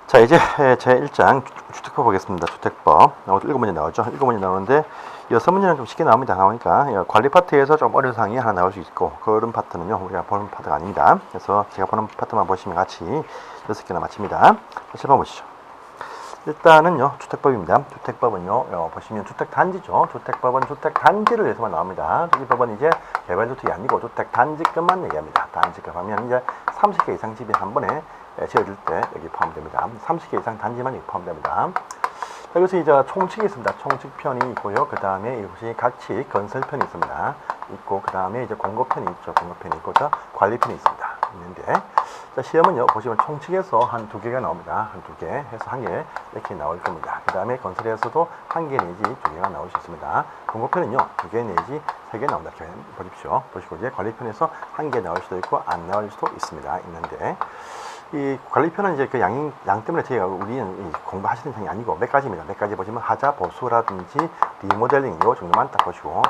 자, 이제 제1장 주택법 보겠습니다. 주택법. 이것도 7문제 나오죠. 7문제 나오는데 6문제는 좀 쉽게 나오니까 관리 파트에서 좀 어려운 사항이 하나 나올 수 있고, 그런 파트는요 우리가 보는 파트가 아닙니다. 그래서 제가 보는 파트만 보시면 같이 6개나 마칩니다. 다시 한번 보시죠. 일단은요 주택법입니다. 주택법은요 보시면 주택단지죠. 주택법은 주택단지를 위해서만 나옵니다. 이 법은 이제 개발주택이 아니고 주택단지급만 얘기합니다. 단지급 하면 이제 30개 이상 집이 한 번에 지어질 때 여기 포함됩니다. 30개 이상 단지만 여기 포함됩니다. 자, 여기서 이제 총칙이 있습니다. 총칙편이 있고요. 그 다음에 이것이 가치 건설편이 있습니다. 있고, 그 다음에 이제 공고편이 있죠. 공고편이 있고, 자, 관리편이 있습니다. 있는데, 자, 시험은요, 보시면 총칙에서 한 2개가 나옵니다. 한 2개 해서 1개 이렇게 나올 겁니다. 그 다음에 건설에서도 1개 내지 2개가 나올 수 있습니다. 공고편은요, 2개 내지 3개 나온다. 이렇게 보십시오. 보시고, 이제 관리편에서 1개 나올 수도 있고, 안 나올 수도 있습니다. 있는데, 이 관리편은 이제 그 양 때문에 저희가 우리는 공부하시는 편이 아니고 몇 가지입니다. 몇 가지 보시면 하자, 보수라든지 리모델링 요 정도만 딱 보시고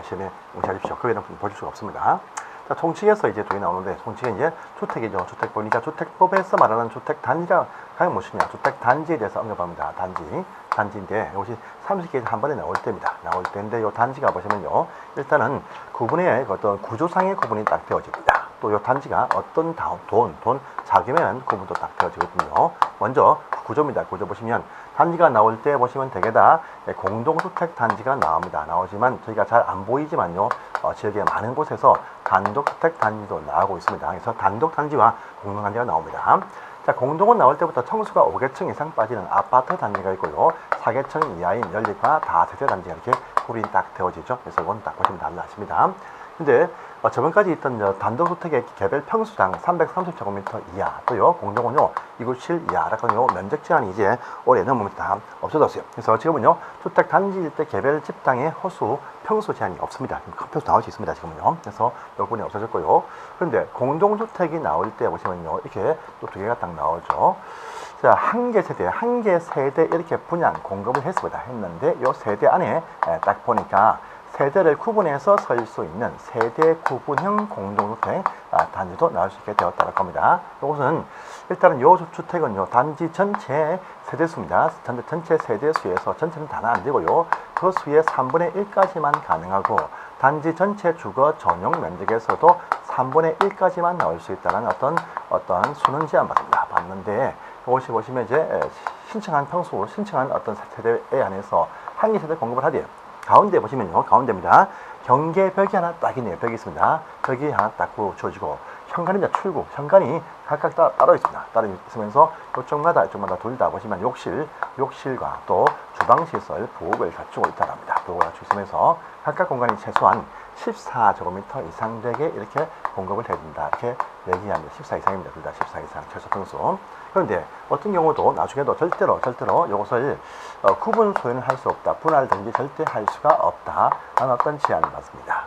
시험에 응시하십시오. 그 외에는 보실 수가 없습니다. 자, 총칙에서 이제 2개 나오는데, 총칙은 이제 주택이죠. 주택 보니까 주택법에서 말하는 주택단지가 과연 무엇이냐? 주택단지에 대해서 언급합니다. 단지인데 이것이 30개 한 번에 나올 때입니다. 나올 때인데 이 단지가 보시면요, 일단은 구분의 어떤 구조상의 구분이 딱 되어집니다. 또 이 단지가 어떤 돈 자금에는 구분도 딱 되어지거든요. 먼저 구조입니다. 구조 보시면 단지가 나올 때 보시면 대개 다 공동주택 단지가 나오지만 저희가 잘 안 보이지만요, 지역의 많은 곳에서 단독주택 단지도 나오고 있습니다. 그래서 단독 단지와 공동 단지가 나옵니다. 자, 공동은 나올 때부터 층수가 5개층 이상 빠지는 아파트 단지가 있고요, 4개층 이하인 연립과 다세대 단지가 이렇게 구분이 딱 되어지죠. 그래서 이건 딱 보시면 달라집니다. 근데 저번까지 있던 단독주택의 개별 평수당 330제곱미터 이하, 또요 공동은요 297 이하라고요 면적 제한이 이제 올해 넘으면 다 없어졌어요. 그래서 지금은요 주택 단지일 때 개별 집당의 호수 평수 제한이 없습니다. 큰 평수 나올 수 있습니다. 지금은요. 그래서 이 부분이 없어졌고요. 그런데 공동주택이 나올 때 보시면요 이렇게 또 2개가 딱 나오죠. 자, 한 개 세대 이렇게 분양 공급을 했는데 이 세대 안에 딱 보니까 세대를 구분해서 설 수 있는 세대 구분형 공동주택 단지도 나올 수 있게 되었다고 합니다. 이것은 일단은 이 주택은요 단지 전체 세대수입니다. 전체 세대수에서 전체는 다 안 되고요, 그 수의 3분의 1까지만 가능하고 단지 전체 주거 전용 면적에서도 3분의 1까지만 나올 수 있다는 어떤 수는 제한받습니다. 받는데 이것이 보시면 이제 신청한 어떤 세대에 한해서 한 개 세대 공급을 하대요. 가운데 보시면요, 가운데입니다. 경계벽이 하나 딱 있네요. 벽이 있습니다. 벽이 하나 딱 주어지고, 현관입니다. 출구. 현관이 각각 따로 있습니다. 따로 있으면서 이쪽마다 둘 다 보시면 욕실과 또 주방시설 부엌을 갖추고 있다고 합니다. 부엌을 갖추고 있으면서 각각 공간이 최소한 14제곱미터 이상 되게 이렇게 공급을 해야 된다. 이렇게 얘기합니다. 14 이상입니다. 둘 다 14 이상 최소 평수. 그런데 어떤 경우도 나중에도 절대로 이것을 구분 소유는 할 수 없다. 분할든지 절대 할 수가 없다. 라는 어떤 제한을 받습니다.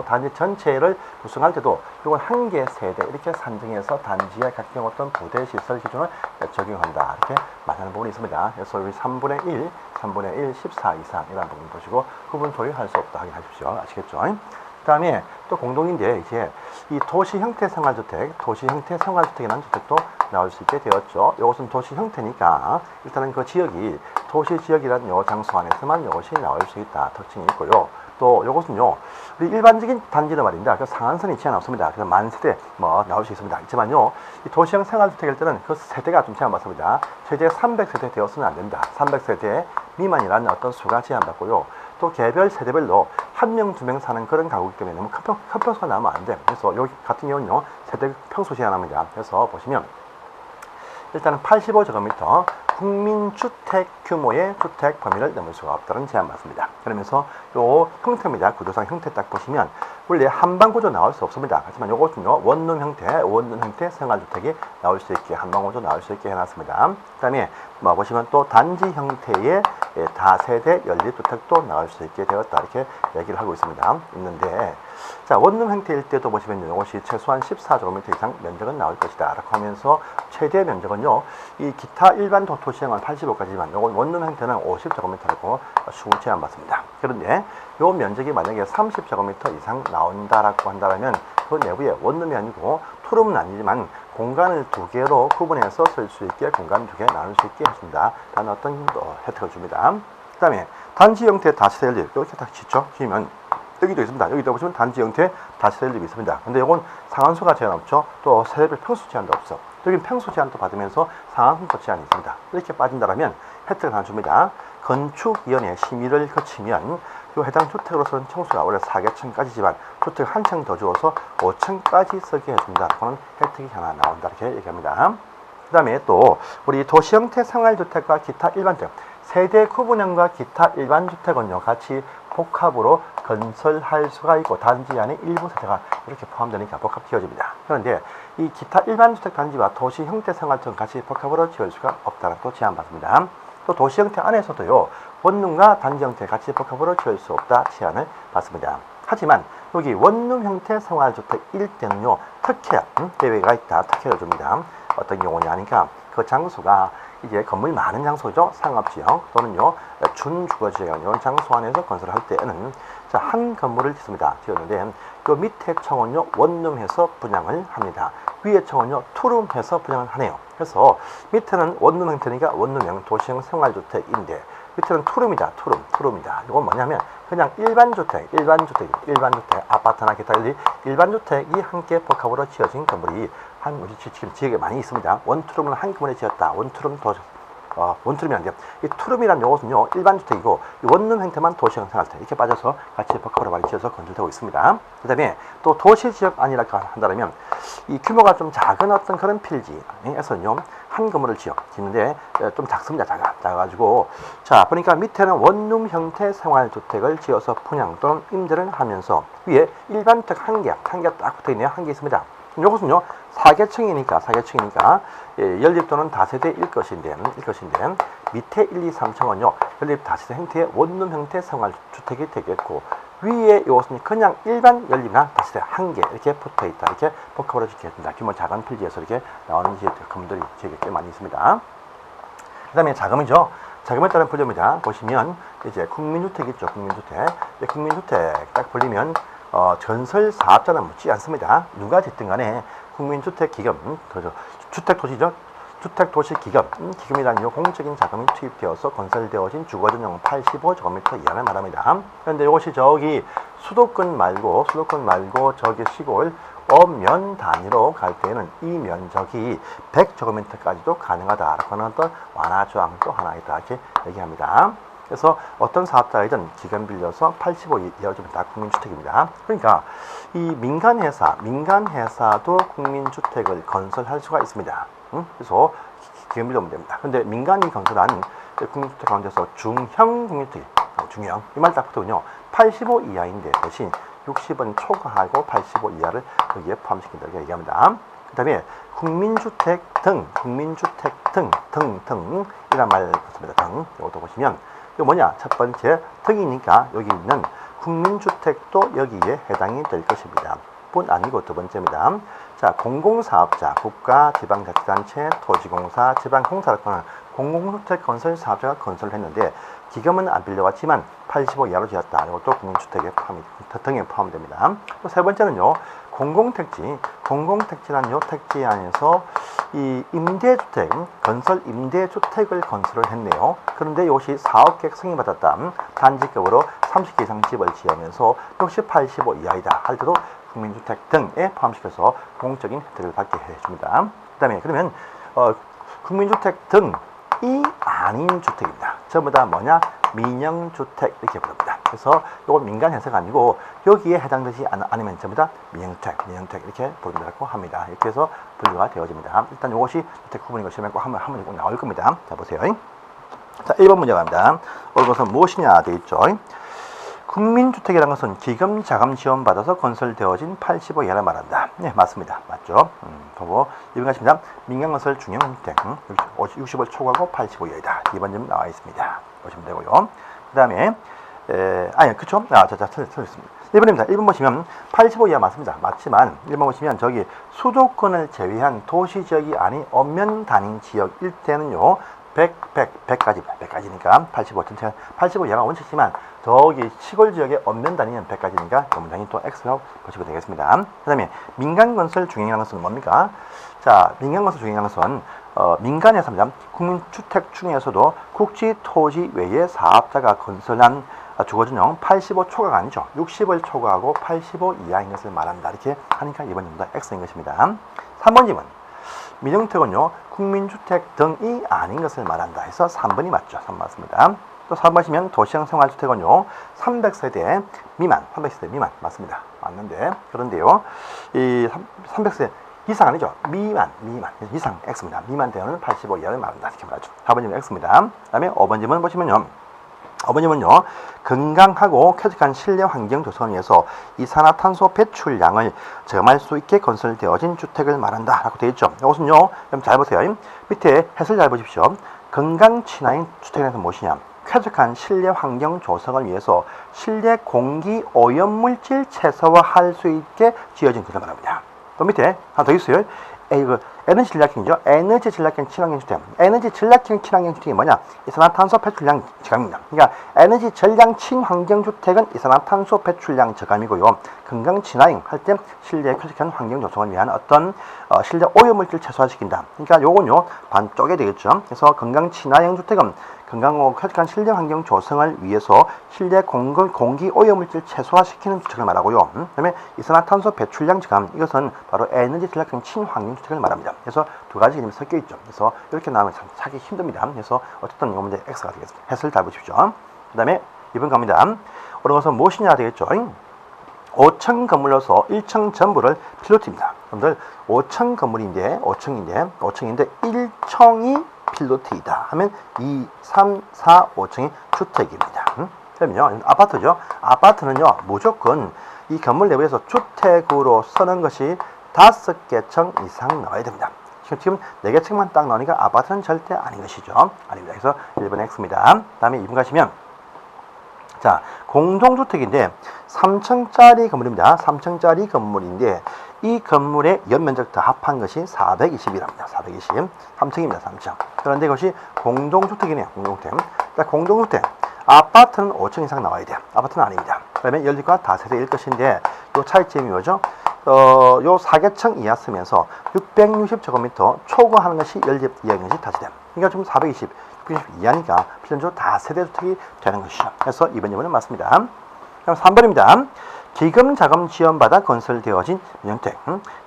단지 전체를 구성할 때도 이건 한 개 세대 이렇게 산정해서 단지의 각종 어떤 부대 시설 기준을 적용한다. 이렇게 말하는 부분이 있습니다. 그래서 여기 3분의 1, 14 이상 이라는 부분 보시고 구분 소유할 수 없다 확인하십시오. 아시겠죠? 그 다음에 또 공동인데 이제 이 도시 형태 생활주택이라는 주택도 나올 수 있게 되었죠. 이것은 도시 형태니까 일단은 그 지역이 도시 지역이라는 요 장소 안에서만 이것이 나올 수 있다. 특징이 있고요. 또 이것은요 우리 일반적인 단지는 말입니다. 그 상한선이 제한 없습니다. 그래서 만 세대 나올 수 있습니다. 있지만요 이 도시형 생활주택일 때는 그 세대가 좀 제한받습니다. 최대 300세대 되어서는 안 됩니다. 300세대 미만이라는 어떤 수가 제한받고요. 또 개별 세대별로 1명, 2명 사는 그런 가구이기 때문에 너무 큰 평수가 나오면 안 돼요. 그래서 여기 같은 경우는요 세대 평수 제한합니다. 그래서 보시면 일단은 85제곱미터 국민주택 규모의 주택 범위를 넘을 수가 없다는 제한 받습니다. 그러면서 요 형태입니다. 구조상 형태 딱 보시면 원래 한방 구조 나올 수 없습니다. 하지만 요것은요 원룸 형태 생활주택이 나올 수 있게 한방 구조 나올 수 있게 해놨습니다. 그 다음에 보시면 또 단지 형태의 다세대 연립주택도 나올 수 있게 되었다. 이렇게 얘기를 하고 있는데 자, 원룸 형태일 때도 보시면 이것이 최소한 14제곱미터 이상 면적은 나올 것이다 라고 하면서 최대 면적은요 이 기타 일반 도시형은 85까지지만 이건 원룸 형태는 50제곱미터라고 수구 제한받습니다. 그런데 이 면적이 만약에 30제곱미터 이상 나온다라고 한다면 그 내부에 원룸이 아니고 투룸은 아니지만 공간을 두 개로 구분해서 쓸 수 있게 공간 두 개 나눌 수 있게 해줍니다. 라는 어떤 혜택을 줍니다. 그 다음에 단지 형태 다시셀 집 이렇게 딱 지면 여기도 있습니다. 여기도 보시면 단지 형태 다시셀 집이 있습니다. 근데 이건 상한수가 제한 없죠. 또 세대별 평수 제한도 없어. 여기는 평수 제한도 받으면서 상한수 제한이 있습니다. 이렇게 빠진다면 혜택을 하나 줍니다. 건축위원회 심의를 거치면 이 해당 주택으로서는 청수가 원래 4개층까지지만 주택 한 층 더 주어서 5층까지 쓰게 해줍니다. 그런 혜택이 하나 나온다 이렇게 얘기합니다. 그 다음에 또 우리 도시형태 생활주택과 기타 일반주택 세대 구분형과 기타 일반주택은요 같이 복합으로 건설할 수가 있고 단지 안에 일부 세대가 이렇게 포함되니까 복합 지어집니다. 그런데 이 기타 일반주택 단지와 도시형태 생활주택은 같이 복합으로 지을 수가 없다는 또 제한받습니다. 또 도시형태 안에서도요 원룸과 단지 형태 같이 복합으로 지을 수 없다 제한을 받습니다. 하지만 여기 원룸 형태 생활주택일 때는요 특혜 예외가 있다 특혜를 줍니다. 어떤 경우냐 하니까 그 장소가 이제 건물 많은 장소죠. 상업지역 또는요 준주거지역 이런 장소 안에서 건설할 때는 자, 한 건물을 짓습니다. 지었는데 그 밑에 층은요 원룸해서 분양을 합니다. 위에 층은요 투룸해서 분양을 하네요. 그래서 밑에는 원룸 형태니까 원룸형 도시형 생활주택인데 밑에는 투룸이다. 이건 뭐냐면 그냥 일반주택, 아파트나 기타 일반주택이 함께 복합으로 지어진 건물이 한 우리 지금 지역에 많이 있습니다. 원투룸을 한 건물에 지었다. 원투룸이 안 돼요. 이 투룸이라는 요것은요 일반주택이고 원룸 형태만 도시형 생활주택 이렇게 빠져서 같이 복합으로 많이 지어서 건설되고 있습니다. 그 다음에 또 도시지역 아니라고 한다면 이 규모가 좀 작은 어떤 그런 필지에서는요 한 건물을 짓는데 좀 작습니다. 작아가지고 자 보니까 밑에는 원룸 형태 생활주택을 지어서 분양 또는 임대를 하면서 위에 일반주택 한 개 딱 붙어있네요. 한 개 있습니다. 이것은요 4개층이니까 연립 또는 다세대일 것인데 밑에 1, 2, 3층은요 연립 다세대 형태의 원룸 형태 생활주택이 되겠고 위에 이것은 그냥 일반 연립이나 다세대 한 개 이렇게 붙어있다 이렇게 복합으로 짓겠습니다. 규모 작은 필지에서 이렇게 나오는 건물들이 되게 꽤 많이 있습니다. 그 다음에 자금이죠. 자금에 따른 분류입니다. 보시면 이제 국민주택 있죠. 국민주택 딱 보려면 전설 사업자는 묻지 않습니다. 누가 짓든 간에 국민주택기금, 주택도시죠. 주택도시기금이라는 공적인 자금이 투입되어서 건설되어진 주거전용 85제곱미터 이하를 말합니다. 그런데 이것이 저기 수도권 말고 저기 시골 면 단위로 갈 때는 이 면적이 100제곱미터까지도 가능하다라고 하는 어떤 완화 조항도 하나 있다 이렇게 얘기합니다. 그래서 어떤 사업자이든 기금 빌려서 85 이하로 주면 다 국민주택입니다. 그러니까 이 민간회사도 국민주택을 건설할 수가 있습니다. 그래서 기금 빌려오면 됩니다. 근데 민간이 건설한 국민주택 가운데서 중형 국민주택, 중형 이 말 딱 붙으면요 85 이하인데 대신 60은 초과하고 85 이하를 여기에 포함시킨다 이렇게 얘기합니다. 그 다음에 국민주택 등 이란 말 붙습니다. 등 이것도 보시면 이거 뭐냐? 첫 번째 등이니까 여기 있는 국민주택도 여기에 해당이 될 것입니다. 뿐 아니고 두 번째입니다. 자, 공공사업자, 국가, 지방자치단체, 토지공사, 지방공사를 하는 공공주택 건설 사업자가 건설을 했는데 기금은 안 빌려왔지만 85 이하로 지었다. 이것도 국민주택에 등에 포함됩니다. 또 세 번째는요. 공공택지라는 요 택지 안에서 이 임대주택, 건설 임대주택을 건설을 했네요. 그런데 이것이 사업계획 승인받았다. 단지급으로 30개 이상 집을 지으면서 역시 85 이하이다 할 때도 국민주택 등에 포함시켜서 공적인 혜택을 받게 해줍니다. 그 다음에 그러면 국민주택 등이 아닌 주택입니다. 전부 다 뭐냐? 민영주택 이렇게 부릅니다. 그래서 이건 민간회사가 아니고 여기에 해당되지 않으면 전부 다 민영주택 이렇게 부른다고 합니다. 이렇게 해서 분류가 되어집니다. 일단 이것이 주택 구분인 거 시험에 꼭 한번 꼭 나올 겁니다. 자 보세요. 자 1번 문제 갑니다. 이것은 무엇이냐 되어 있죠. 국민주택이라는 것은 기금 자금 지원 받아서 건설되어진 85 이하를 말한다. 네, 맞습니다. 맞죠? 보고 2번 가십니다. 민간건설 중형주택 60을 초과하고 85 이하이다. 2번 점 나와 있습니다. 보시면 되고요. 그 다음에 그쵸? 틀렸습니다. 1번입니다. 1번 보시면 85 이하 맞습니다. 맞지만 1번 보시면 저기 수도권을 제외한 도시지역이 아닌 엄면 단위 지역일 때는요 100까지니까 85. 전체가 85 이하가 원칙이지만 저기 시골 지역에 없는 단위는 100까지니까 그 문장이 또 X라고 보시면 되겠습니다. 그 다음에 민간건설 중행이라는 것은 뭡니까? 자, 민간건설 중행이라는 것은 민간에서 국민주택 중에서도 국지토지 외에 사업자가 건설한 주거전용 85 초과가 아니죠. 60을 초과하고 85 이하인 것을 말한다. 이렇게 하니까 이번 질문도 X인 것입니다. 3번 질문. 민영택은요, 국민주택 등이 아닌 것을 말한다 해서 3번이 맞죠. 3번 맞습니다. 또 4번 보시면 도시형 생활주택은요, 300세대 미만, 300세대 미만 맞습니다. 맞는데, 그런데요, 이 300세대 이상 아니죠. 미만, 이상 X입니다. 미만 대원은 85 이하를 말한다. 이렇게 말하죠. 4번 질문 X입니다. 그 다음에 5번 질문 보시면요, 5번 질문은요, 건강하고 쾌적한 실내 환경 조성을 위해서 이산화탄소 배출량을 저감할 수 있게 건설되어진 주택을 말한다 라고 되어 있죠. 이것은요, 여러분 잘 보세요. 밑에 해설 잘 보십시오. 건강 친화인 주택에서 무엇이냐? 쾌적한 실내 환경 조성을 위해서 실내 공기 오염물질 최소화할 수 있게 지어진 것을 말합니다. 또 밑에 하나 더 있어요. 에너지 전략형이죠. 에너지 전략형 친환경 주택. 에너지 전략형 친환경 주택이 뭐냐? 이산화탄소 배출량 저감입니다. 그러니까 에너지 전략 친환경 주택은 이산화탄소 배출량 저감이고요. 건강 친화형 할 때 실내 쾌적한 환경 조성을 위한 어떤 실내 오염물질 최소화시킨다. 그러니까 요건요 반쪽에 되겠죠. 그래서 건강 친화형 주택은 건강하고 쾌적한 실내 환경 조성을 위해서 실내 공기 오염물질 최소화시키는 주택을 말하고요. 그다음에 이산화탄소 배출량 저감, 이것은 바로 에너지 전략형 친환경 주택을 말합니다. 그래서 두 가지 개념이 섞여 있죠. 그래서 이렇게 나오면 참 찾기 힘듭니다. 그래서 어쨌든 이 문제 X가 되겠습니다. 해설 잘 보십시오. 그다음에 2번 갑니다. 어느 것은 무엇이냐 되겠죠. 5층 건물로서 1층 전부를 필로티입니다. 여러분들 5층 건물인데 5층인데 1층이 필로티이다 하면 2, 3, 4, 5층이 주택입니다. 그러면요, 아파트죠. 아파트는요, 무조건 이 건물 내부에서 주택으로 쓰는 것이 5개 층 이상 나와야 됩니다. 지금 4개 층만 딱 나오니까 아파트는 절대 아닌 것이죠. 아닙니다. 그래서 1번 X입니다. 다음에 2번 가시면, 자, 공동주택인데 3층짜리 건물입니다. 3층짜리 건물인데 이 건물의 연면적 다 합한 것이 420이랍니다. 420. 3층입니다. 3층. 그런데 이것이 공동주택이네요. 공동주택. 그러니까 공동주택. 아파트는 5층 이상 나와야 돼요. 아파트는 아닙니다. 그러면 연립과 다세대일 것인데 이 차이점이 뭐죠? 요 4개층 이하 쓰면서 660제곱미터 초과하는 것이 연립 이하인 것이 다세대. 그러니까 좀 420, 660 이하니까 필연적으로 다세대 주택이 되는 것이죠. 그래서 이번 질문은 맞습니다. 그럼 3번입니다. 기금 자금 지원받아 건설되어진 민영택.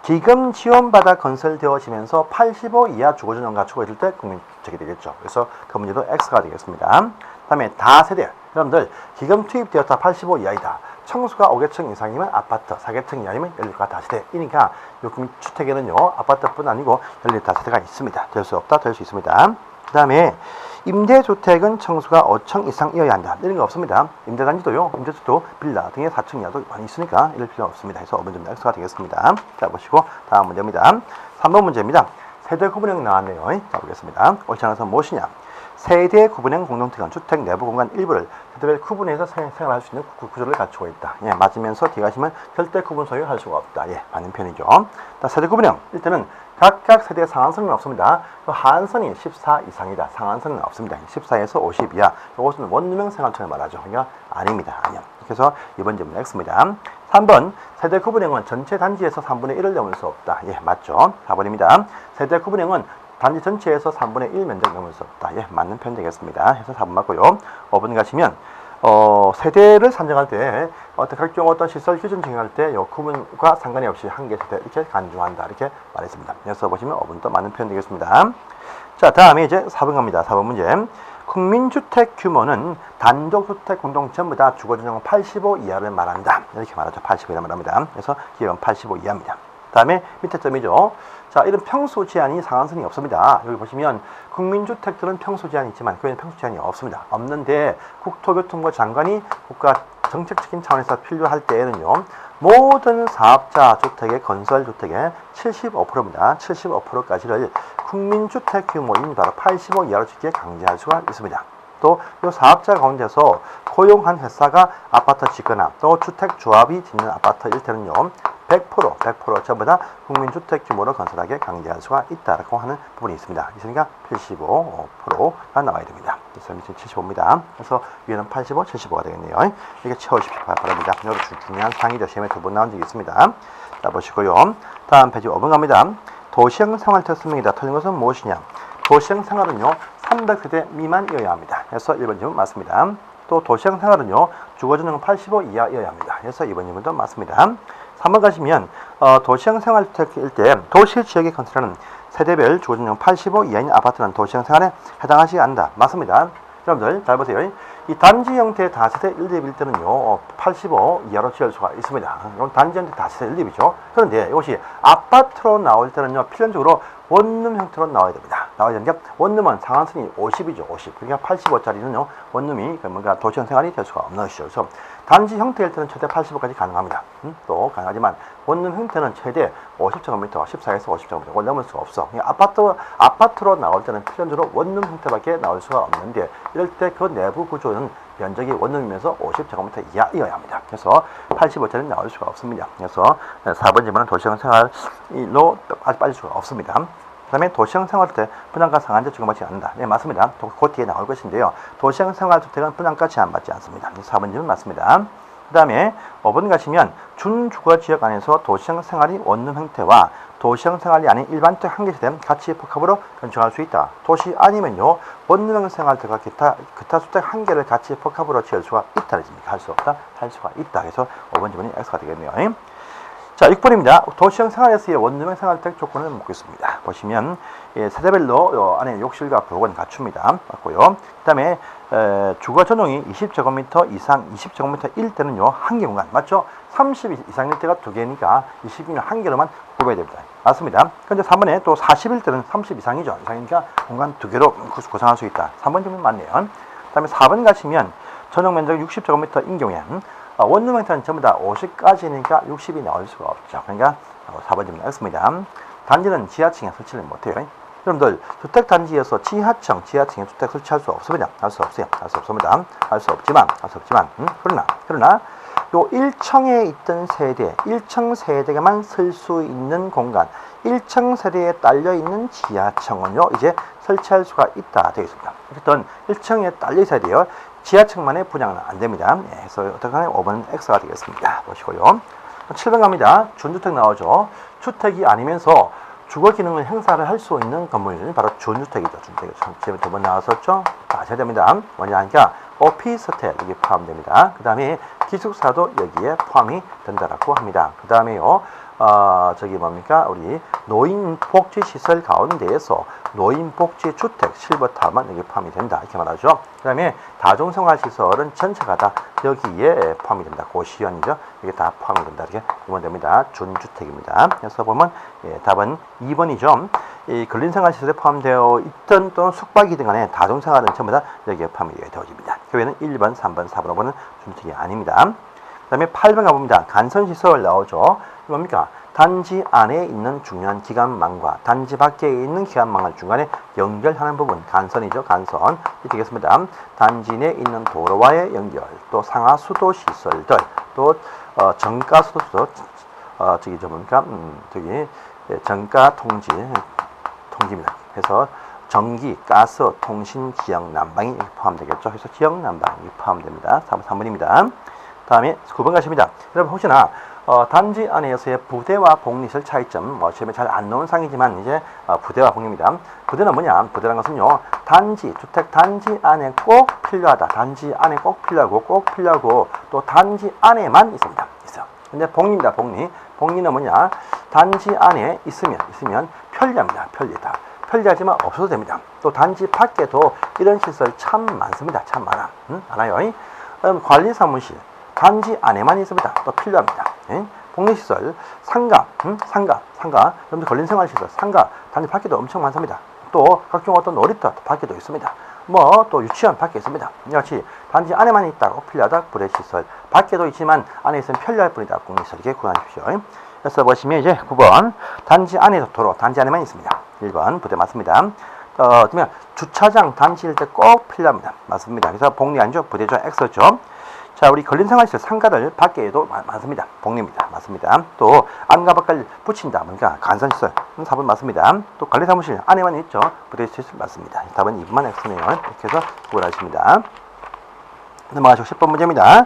기금 지원받아 건설되어지면서 85 이하 주거전용 가축을 있을 때 국민주택이 되겠죠. 그래서 그 문제도 X가 되겠습니다. 다음에 다세대. 여러분들 기금 투입되었다 85 이하이다. 청수가 5개층 이상이면 아파트, 4개층 이하이면 연립과 다세대이니까 이 국민주택에는요 아파트뿐 아니고 연립 다세대가 있습니다. 될 수 없다, 될 수 있습니다. 그 다음에 임대주택은 청수가 5층 이상이어야 한다. 이런 거 없습니다. 임대단지도요, 임대주택도 빌라 등의 4층 이하도 많이 있으니까 이럴 필요 없습니다. 그래서 5번 점 X가 되겠습니다. 자, 보시고 다음 문제입니다. 3번 문제입니다. 세대 구분형 나왔네요. 자, 보겠습니다. 옳지 않아서 무엇이냐? 세대 구분형 공동택은 주택 내부 공간 일부를 세대별 구분해서 생활할 수 있는 구조를 갖추고 있다. 예, 맞으면서 뒤에 가시면 절대 구분 소유할 수가 없다. 예, 맞는 편이죠. 자, 세대 구분형. 일단은 각각 세대 상한선은 없습니다. 하한선이 14 이상이다. 상한선은 없습니다. 14에서 50 이하. 이것은 원룸형 생활청을 말하죠. 그러니까 아닙니다. 아니요. 그래서 이번 질문 X입니다. 3번 세대 구분형은 전체 단지에서 3분의 1을 넘을 수 없다. 예, 맞죠. 4번입니다. 세대 구분형은 단지 전체에서 3분의 1 면적 넘을 수 없다. 예, 맞는 편 되겠습니다. 해서 4번 맞고요. 5번 가시면 세대를 산정할 때 각종 어떤 시설 기준 정할 때 요 구분과 상관이 없이 한 개 세대 이렇게 간주한다. 이렇게 말했습니다. 그래서 보시면 5번도 맞는 편 되겠습니다. 자, 다음에 이제 4번 갑니다. 4번 문제. 국민주택 규모는 단독주택 공동 전부 다 주거전용 85 이하를 말한다. 이렇게 말하죠. 85 이하를 말합니다. 그래서 기억은 85 이하입니다. 다음에 밑에 점이죠. 자, 이런 평수 제한이 상한선이 없습니다. 여기 보시면 국민주택들은 평수 제한이 있지만 그에는 평수 제한이 없습니다. 없는데 국토교통부 장관이 국가 정책적인 차원에서 필요할 때에는요. 모든 사업자 주택의 건설 주택의 75%입니다. 75%까지를 국민주택 규모인 바로 85 이하로 짓게 강제할 수가 있습니다. 또 이 사업자 가운데서 고용한 회사가 아파트 짓거나 또 주택조합이 짓는 아파트일 때는요. 100% 전부 다 국민주택 규모로 건설하게 강제할 수가 있다라고 하는 부분이 있습니다. 있으니까 85%가 나와야 됩니다. 그래서 75입니다. 그래서 위에는 85, 75가 되겠네요. 이게 채워주시기 바랍니다. 이것도 중요한 상이죠. 시험에 2번 나온 적이 있습니다. 자, 보시고요. 다음 페이지 5번 갑니다. 도시형 생활 특성입니다. 틀린 것은 무엇이냐? 도시형 생활은요, 300세대 미만이어야 합니다. 그래서 1번 질문 맞습니다. 또 도시형 생활은요, 주거전용은 85 이하여야 합니다. 그래서 2번 질문도 맞습니다. 3번 가시면 도시형 생활주택일 때 도시 지역에 건설하는 세대별 주거전용 85 이하인 아파트는 도시형 생활에 해당하지 않는다. 맞습니다. 여러분들 잘 보세요. 이 단지 형태 다세대 1립일 때는요, 85 이하로 지을 수가 있습니다. 이건 단지 형태 다세대 1립이죠. 그런데 이것이 아파트로 나올 때는요, 필연적으로 원룸 형태로 나와야 됩니다. 나와야 되는 게 원룸은 상한선이 50이죠. 50. 그러니까 85짜리는요, 원룸이 뭔가 도시형 생활이 될 수가 없는 것이죠. 그래서 단지 형태일 때는 최대 85까지 가능합니다. 또 가능하지만 원룸 형태는 최대 50제곱미터, 14에서 50제곱미터, 그걸 넘을 수가 없어. 그러니까 아파트로 나올 때는 필연적으로 원룸 형태밖에 나올 수가 없는데, 이럴 때 그 내부 구조는 면적이 원룸이면서 50제곱미터 이하여야 합니다. 그래서 85짜리는 나올 수가 없습니다. 그래서 4번 질문은 도시형 생활로 빠질 수가 없습니다. 그 다음에 도시형 생활주택 분양가 상한제 적용받지 않는다. 네, 맞습니다. 그 뒤에 나올 것인데요. 도시형 생활주택은 분양가 제한받지 않습니다. 4번 질문 맞습니다. 그 다음에 5번 가시면 준주거지역 안에서 도시형 생활이 원룸 형태와 도시형 생활이 아닌 일반 주택 한 개세대 같이 복합으로 건축할 수 있다. 도시 아니면요, 원룸형 생활주택과 기타 주택 한 개를 같이 복합으로 지을 수가 있다. 할 수 없다. 할 수가 있다. 그래서 5번 질문이 X가 되겠네요. 자, 6번입니다. 도시형 생활에서의 원룸형 생활주택 조건을 묻고 있습니다. 보시면 세대별로 안에 욕실과 부엌은 갖춥니다. 맞고요. 그 다음에 주거 전용이 20제곱미터 이상 20제곱미터일 때는요, 한 개 공간 맞죠? 30 이상일 때가 두 개니까 20이면 한 개로만 구별해야 됩니다. 맞습니다. 근데 3번에 또 40일 때는 30 이상이죠. 이상이니까 공간 두 개로 구성할 수 있다. 3번 질문 맞네요. 그 다음에 4번 가시면 전용 면적 60제곱미터인 경우에 원룸 형태는 전부 다 50까지니까 60이 나올 수가 없죠. 그러니까 4번 질문 맞습니다. 단지는 지하층에 설치를 못해요. 여러분들 주택단지에서 지하층에 주택 설치할 수 없습니다. 할 수 없어요. 할 수 없습니다. 할 수 없지만 그러나 요 1층에 있던 세대, 1층 세대가만 쓸 수 있는 공간, 1층 세대에 딸려 있는 지하층은요, 이제 설치할 수가 있다 되어 있습니다. 어쨌든 1층에 딸려 있어야 돼요. 지하층만의 분양은 안 됩니다. 네, 그래서 어떻게 하면 5번 X가 되겠습니다. 보시고요. 7번 갑니다. 준주택 나오죠. 주택이 아니면서 주거 기능을 행사를 할 수 있는 건물이 바로 준주택이죠. 준주택이죠. 지금 2번 나왔었죠. 아셔야 됩니다. 뭐냐 하니까 오피스텔 여기 포함됩니다. 그 다음에 기숙사도 여기에 포함이 된다라고 합니다. 그 다음에요. 저기 뭡니까? 우리 노인복지시설 가운데에서 노인복지주택 실버타만 여기 포함이 된다. 이렇게 말하죠. 그 다음에 다중생활시설은 전체가 다 여기에 포함이 된다. 고시원이죠. 이게 다 포함이 된다. 이렇게 보면 됩니다. 준주택입니다. 그래서 보면 답은 2번이죠. 이 근린생활시설에 포함되어 있던 또는 숙박이든 간에 다중생활은 전부 다 여기에 포함이 되어집니다. 그 외에는 1, 2번, 3번, 4번, 5번은 준주택이 아닙니다. 그 다음에 8번 가봅니다. 간선시설 나오죠. 뭡니까? 단지 안에 있는 중요한 기관망과 단지 밖에 있는 기관망을 중간에 연결하는 부분, 간선이죠. 간선. 이 되겠습니다. 단지 내에 있는 도로와의 연결, 또 상하수도 시설들, 또 정가수도, 저기 뭡니까? 저기 정가 통지입니다. 그래서 전기, 가스, 통신, 지역, 난방이 포함되겠죠. 그래서 지역, 난방이 포함됩니다. 3번입니다. 다음에 9번 가십니다. 여러분 혹시나 단지 안에서의 부대와 복리시설 차이점, 시험에 잘 안 나온 상이지만 이제 부대와 복리입니다. 부대는 뭐냐? 부대라는 것은요, 주택 단지 안에 꼭 필요하다. 단지 안에 꼭 필요하고 또 단지 안에만 있습니다. 있어요. 근데 복리입니다. 복리는 뭐냐? 단지 안에 있으면 편리합니다. 편리하지만 없어도 됩니다. 또 단지 밖에도 이런 시설 참 많습니다. 참 많아요. 관리사무실 단지 안에만 있습니다. 또 필요합니다. 복리시설, 상가, 여러분들 근린생활시설, 상가, 단지 밖에도 엄청 많습니다. 또 각종 어떤 놀이터 밖에도 있습니다. 또 유치원 밖에 있습니다. 이같이 단지 안에만 있다고 필요하다. 부대시설 밖에도 있지만 안에 있으면 편리할 뿐이다. 복리시설 이렇게 구분하십시오. 그래서 보시면 이제 9번 단지 안에서 도로 단지 안에만 있습니다. 1번 부대 맞습니다. 그러면 주차장 단지일 때 꼭 필요합니다. 맞습니다. 그래서 복리 아니죠? 부대죠. X죠. 자, 자, 우리 근린생활시설 상가들 밖에도 많습니다. 복리입니다. 맞습니다. 또 안과 밖을 붙인다. 뭔가 간선시설 4번 맞습니다. 또 관리사무실 안에만 있죠. 부대시설 맞습니다. 답은 2번만 X네요. 이렇게 해서 구분하십니다. 넘어가시고 10번 문제입니다.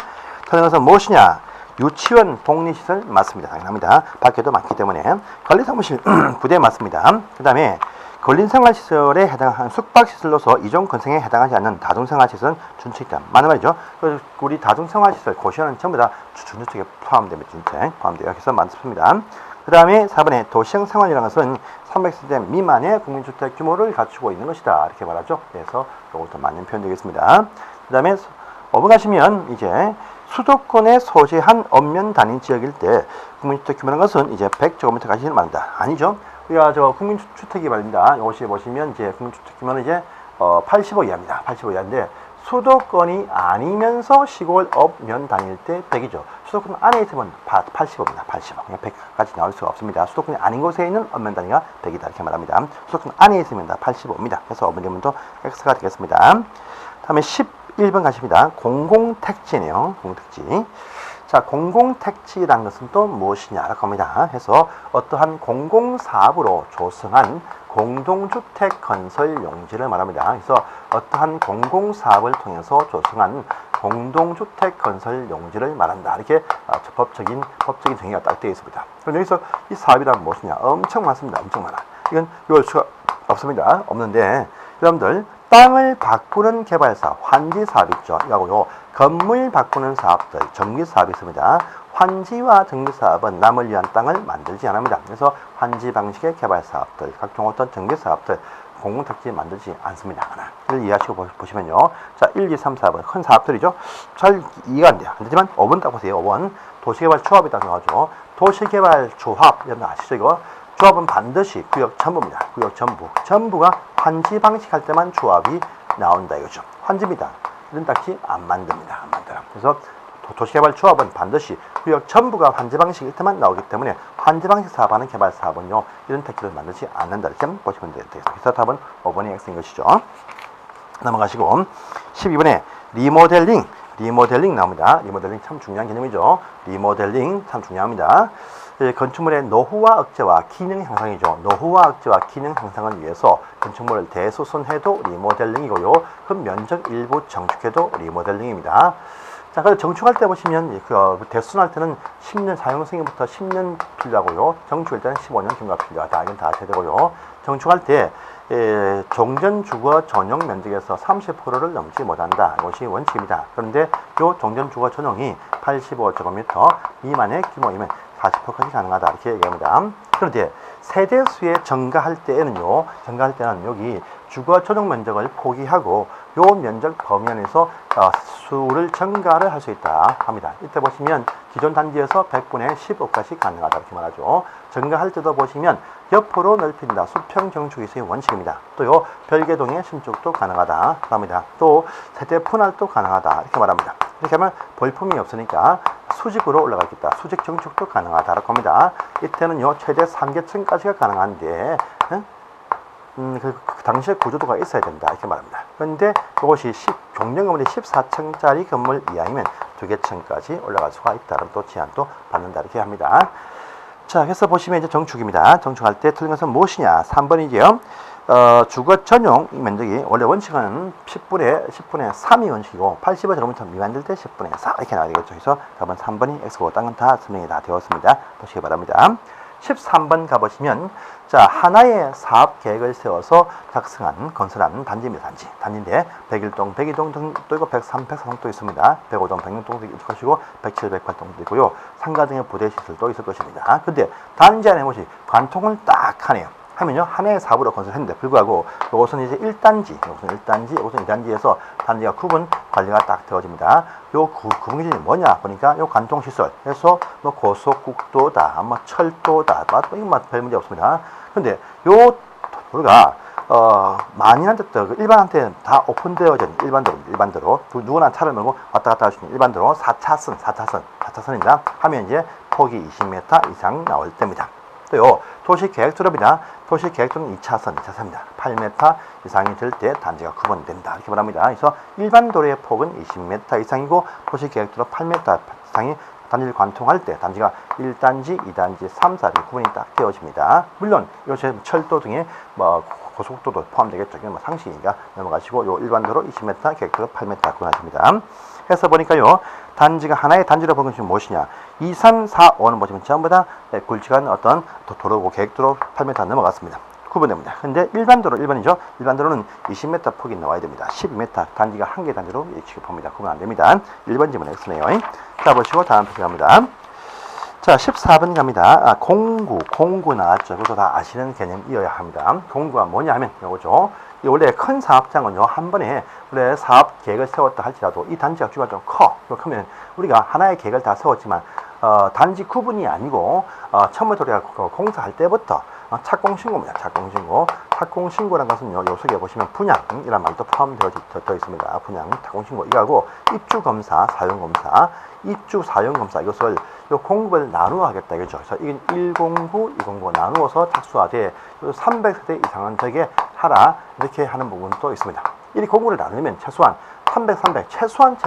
틀린 것은 무엇이냐? 유치원, 복리시설 맞습니다. 당연합니다. 밖에도 많기 때문에 관리사무실 부대 맞습니다. 그 다음에 근린생활시설에 해당하는 숙박시설로서 이종건생에 해당하지 않는 다중생활시설은 준칙이다. 맞는 말이죠. 우리 다중생활시설, 고시원은 전부 다 준주택에 포함됩니다. 준주택 포함되어 있어서 맞습니다. 그 다음에 4번에 도시형 생활이라는 것은 300세대 미만의 국민주택 규모를 갖추고 있는 것이다. 이렇게 말하죠. 그래서 이것도 맞는 표현 되겠습니다. 그 다음에 5번 가시면 이제 수도권에 소재한 엄면 단위 지역일 때 국민주택 규모라는 것은 이제 100제곱미터까지는 말한다. 아니죠. 우리가 저 국민주택이 말입니다. 이것이 보시면 이제 국민주택 규모는 이제 85 이하입니다. 85 이하인데 수도권이 아니면서 시골 엄면 단위일 때 100이죠. 수도권 안에 있으면 85입니다. 85. 100까지 나올 수가 없습니다. 수도권이 아닌 곳에 있는 엄면 단위가 100이다. 이렇게 말합니다. 수도권 안에 있으면 85입니다. 그래서 어머니문도 X가 되겠습니다. 다음에 11번 가십니다. 공공택지네요. 공공택지. 자, 공공택지라는 것은 또 무엇이냐라고 합니다. 해서 어떠한 공공사업으로 조성한 공동주택 건설 용지를 말합니다. 그래서 어떠한 공공사업을 통해서 조성한 공동주택 건설 용지를 말한다. 이렇게 법적인 정의가 딱 되어 있습니다. 그럼 여기서 이 사업이란 무엇이냐? 엄청 많습니다. 엄청 많아. 이건 이럴 수가 없습니다. 없는데 여러분들 땅을 바꾸는 개발사업, 환지사업 있죠. 이거고요. 건물 바꾸는 사업들, 정비사업이 있습니다. 환지와 정비사업은 남을 위한 땅을 만들지 않습니다. 그래서 환지 방식의 개발사업들, 각종 어떤 정비사업들, 공공택지 만들지 않습니다. 이를 이해하시고 보시면요. 자, 1, 2, 3, 4번 큰 사업들이죠. 잘 이해가 안 돼요. 안 되지만 5번 딱 보세요. 5번 도시개발 조합이라고 하죠. 도시개발 조합, 여러분 아시죠 이거? 조합은 반드시 구역 전부입니다. 구역 전부. 전부가 환지 방식 할 때만 조합이 나온다 이거죠. 환지입니다. 이런 딱지 안 만듭니다. 안 만들어. 그래서 도시개발 조합은 반드시 구역 전부가 환지 방식일 때만 나오기 때문에 환지 방식 사업하는 개발 사업은요. 이런 택지를 만들지 않는다. 이렇게 보시면 되겠습니다. 그래서 답은 5번이 X인 것이죠. 넘어가시고 12번에 리모델링 나옵니다. 리모델링 참 중요한 개념이죠. 리모델링 참 중요합니다. 건축물의 노후화 억제와 기능 향상이죠. 노후화 억제와 기능 향상을 위해서 건축물을 대수선해도 리모델링이고요. 그 면적 일부 정축해도 리모델링입니다. 자, 그래서 정축할 때 보시면 대수선할 때는 10년 사용승인부터 10년 필요하고요. 정축할 때는 15년 경과 필요하다. 이건 다 아셔야 되고요. 정축할 때 종전 주거 전용 면적에서 30%를 넘지 못한다. 이것이 원칙입니다. 그런데 이 종전 주거 전용이 85제곱미터 미만의 규모이면 40%까지 가능하다. 이렇게 얘기합니다. 그런데 세대수에 증가할 때는 여기 주거 전용 면적을 포기하고 요 면적 범위 안에서 수를 증가를 할 수 있다 합니다. 이때 보시면 기존 단지에서 100분의 15까지 가능하다 이렇게 말하죠. 증가할 때도 보시면 옆으로 넓힌다. 수평 정축에서의 원칙입니다. 또요 별개동의 신축도 가능하다 합니다. 또 세대 분할도 가능하다 이렇게 말합니다. 이렇게 하면 볼품이 없으니까 수직으로 올라가겠다. 수직 정축도 가능하다라고 합니다. 이때는요 최대 3계층까지가 가능한데 그 당시에 구조도가 있어야 된다 이렇게 말합니다. 그런데 이것이 종전 건물이 14층짜리 건물 이하이면 2계층까지 올라갈 수가 있다는 또 제한도 받는다 이렇게 합니다. 자, 그래서 보시면 이제 정축입니다. 정축할 때 틀린 것은 무엇이냐? 3번이죠. 주거 전용 면적이 원래 원칙은 10분의 3이 원칙이고 85제곱미터 미만 될 때 10분의 4 이렇게 나와야 되겠죠. 그래서 답은 3번이 X고 딴 건 다 설명이 다 되었습니다. 보시기 바랍니다. 13번 가보시면 자 하나의 사업 계획을 세워서 작성한 건설한 단지입니다. 단지인데 101동, 102동도 있고 103, 104동도 있습니다. 105동, 106동도 있을 것이고 107, 108동도 있고요. 상가 등의 부대 시설도 있을 것입니다. 근데 단지 안에 뭐지 관통을 딱 하네요. 하면요 하나의 사업으로 건설했는데 불구하고 이것은 이제 1단지, 이것은 2단지에서 단지가 구분 관리가 딱 되어집니다. 요 구분 기준이 뭐냐 보니까 요 관통 시설, 그래서 뭐 고속국도다, 뭐 철도다, 이거 별 문제 없습니다. 근데 요 도로가 만인한테 일반한테 다 오픈되어진 일반도로 누구나 차를 몰고 왔다 갔다 할 수 있는 일반도로 4차선이다 하면 이제 폭이 20m 이상 나올 때입니다. 또요, 도시계획도로입니다. 도시계획도로는 2차선입니다. 8m 이상이 될 때 단지가 구분된다. 이렇게 말합니다. 그래서 일반 도로의 폭은 20m 이상이고 도시계획도로 8m 이상이 단지를 관통할 때 단지가 1단지, 2단지, 3, 4리 구분이 딱 되어집니다. 물론 요새 철도 등의 뭐 고속도도 포함되겠죠. 이건 뭐 상식이니까 넘어가시고 요 일반 도로 20m, 계획도로 8m 구분하십니다. 해서 보니까요, 단지가 하나의 단지로 보는 것이 무엇이냐? 2, 3, 4, 5는 보시면 전부 다 굵직한 어떤 도로고 계획도로 8m 넘어갔습니다. 구분됩니다. 근데 일반 도로, 일반이죠. 일반 도로는 20m 폭이 나와야 됩니다. 12m 단지가 한 개 단지로 취급합니다. 구분 안 됩니다. 1번 지문 X네요. 자, 보시고 다음 표시 갑니다. 자, 14번 갑니다. 공구 나왔죠. 그것도 다 아시는 개념이어야 합니다. 공구가 뭐냐 하면 이거죠. 원래 큰 사업장은요, 한 번에 원래 사업 계획을 세웠다 할지라도 이 단지가 규모가 좀 커. 그러면 우리가 하나의 계획을 다 세웠지만 단지 구분이 아니고 처음부터 우리가 공사할 때부터 착공신고입니다. 착공신고라는 것은요, 요 속에 보시면 분양이라는 말도 포함되어 있습니다. 분양, 착공신고 이거하고 입주검사, 사용검사, 입주 사용검사 이것을 요 공급을 나누어 하겠다 이거죠. 그래서 이건 109, 209 나누어서 착수하되 300세대 이상은 저게 하라 이렇게 하는 부분도 있습니다. 이 공구를 나누면 최소한 300, 최소한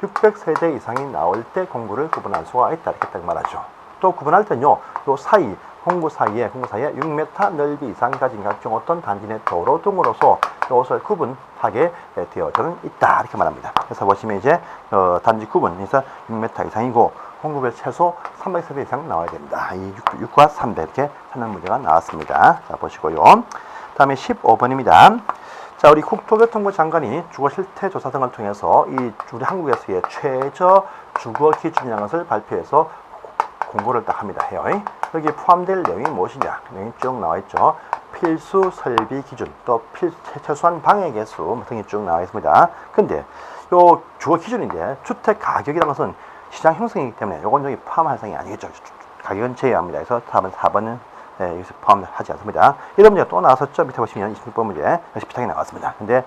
600세대 이상이 나올 때 공구를 구분할 수가 있다 이렇게 딱 말하죠. 또 구분할 때는요, 요 사이 공구 사이에 6m 넓이 이상 가진 각종 어떤 단지 내 도로 등으로서 이것을 구분하게 되어져 있다 이렇게 말합니다. 그래서 보시면 이제 단지 구분에서 6m 이상이고 공급의 최소 300세대 이상 나와야 됩니다. 이 6과 300 이렇게 찾는 문제가 나왔습니다. 자, 보시고요. 다음에 15번입니다. 자, 우리 국토교통부 장관이 주거 실태 조사 등을 통해서 이 우리 한국에서의 최저 주거 기준이라는 것을 발표해서 공고를 딱 합니다. 해요. 여기 포함될 내용이 무엇이냐? 내용이 쭉 나와 있죠. 필수 설비 기준, 또 최소한 방해 개수 등이 쭉 나와 있습니다. 근데 요 주거 기준인데 주택 가격이라는 것은 시장 형성이기 때문에 요건 여기 포함할 사항이 아니겠죠. 가격은 제외합니다. 그래서 답은 4번은 여기서 포함하지 않습니다. 이런 문제가 또 나왔었죠. 밑에 보시면 26번 문제 역시 비슷하게 나왔습니다. 근데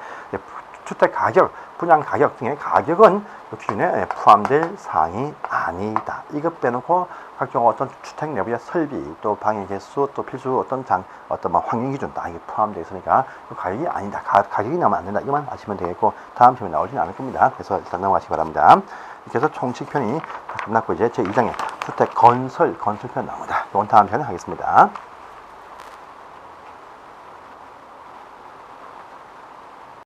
주택 가격, 분양 가격 등의 가격은 이 기준에 포함될 사항이 아니다. 이것 빼놓고 각종 어떤 주택 내부의 설비, 또 방해 개수, 또 필수 어떤 환경 기준 다 이게 포함되어 있으니까 가격이 아니다. 가격이 나오면 안 된다. 이것만 아시면 되겠고 다음 시험에 나오지는 않을 겁니다. 그래서 일단 넘어가시기 바랍니다. 이렇게 해서 총칙편이 끝났고 이제 제 2장에 주택 건설편 나옵니다. 이건 다음 편에 하겠습니다.